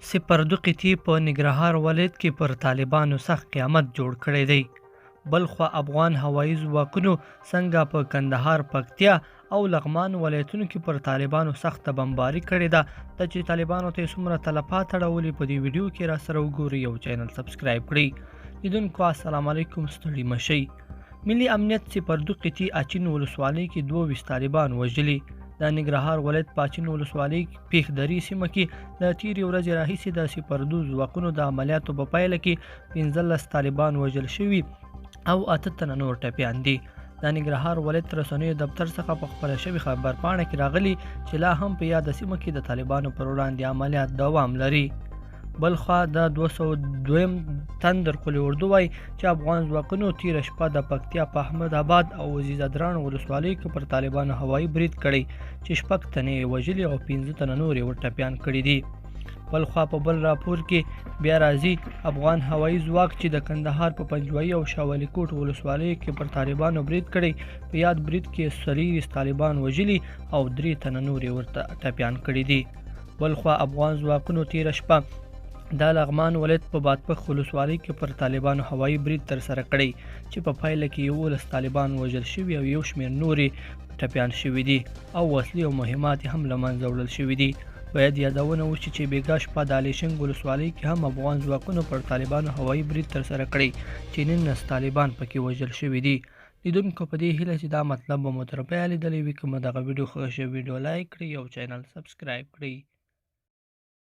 سپردو قطي په ننګرهار ولایت کې پر طالبانو سخت قیامت جوړ کړی دی. بلخوا افغان هوایي ځواکونو څنګه په کندهار، پکتیا او لغمان ولایتونو کې پر طالبانو سخته بمباري کړې ده. د چې طالبانو ته څومره تلفات اړولي په دې ویډیو کې را سره وګورئ او چینل سبسکرایب کړئ. لیدونکو السلام علیکم، ستړي مشئ. ملي امنیت سپردو قطي اچین ولسوالۍ کې 22 طالبان وژلي. د ننګرهار ولایت په اچین ولسوالۍ پیښدري سیمه کې د تیرې ورځې راهیسې د سپردو ځواکونو د عملیاتو په پایله کې 15 طالبان وژل شوي او 8 تنه نور ټپیان دي. د ننګرهار ولایت رسنیو دفتر څخه په خپره شوې خبرپاڼه کې راغلي چې لا هم په یاده سیمه کې د طالبانو پر وړاندې عملیات دوام لري. بلخوا د 202 تندر قلي اردو وایي چې افغان ځواکونو تیره شپه د پکتیا په احمد آباد او وزیزدران ولسوالیو کې پر طالبانو هوایي برید کړی چې 6 تنې وژلي او 15 تنه نور یې ورټپیان کړي دي. بلخوا په بل راپور کې بیا راځي افغان هوایي ځواک چې د کندهار په پنجوایي او شاولی کوټ ولسوالیو کې پر طالبانو برید کړی. په یاد برید کې 40 طالبان وژلي او 3 تنه نور یې ورته ټپیان کړي دي. بلخوا افغان ځواکونو تیره شپه د لغمان ولایت په بادپخ ولسوالۍ کې پر طالبانو هوایي برید ترسره کړی چې په پایله کې 11 طالبان وژل شوي او یو شمېر نورې ټپیان شوي دي او وسلې او مهمات هم له منځه وړل شوي دي. باید یادونه وشي چې بیګا شپه د الیشنګ ولسوالۍ کې هم افغان ځواکونو پر طالبانو هوایي برید ترسره کړی چې 19 طالبان پکې وژل شوي دي. لیدونکو په دې هیله چې دا مطلب به مو تر پایه لیدلی وي. که مو دغه ویډیو خوښه شوې ویډیو لایک کړئ او چینل سبسکرایب کړئ.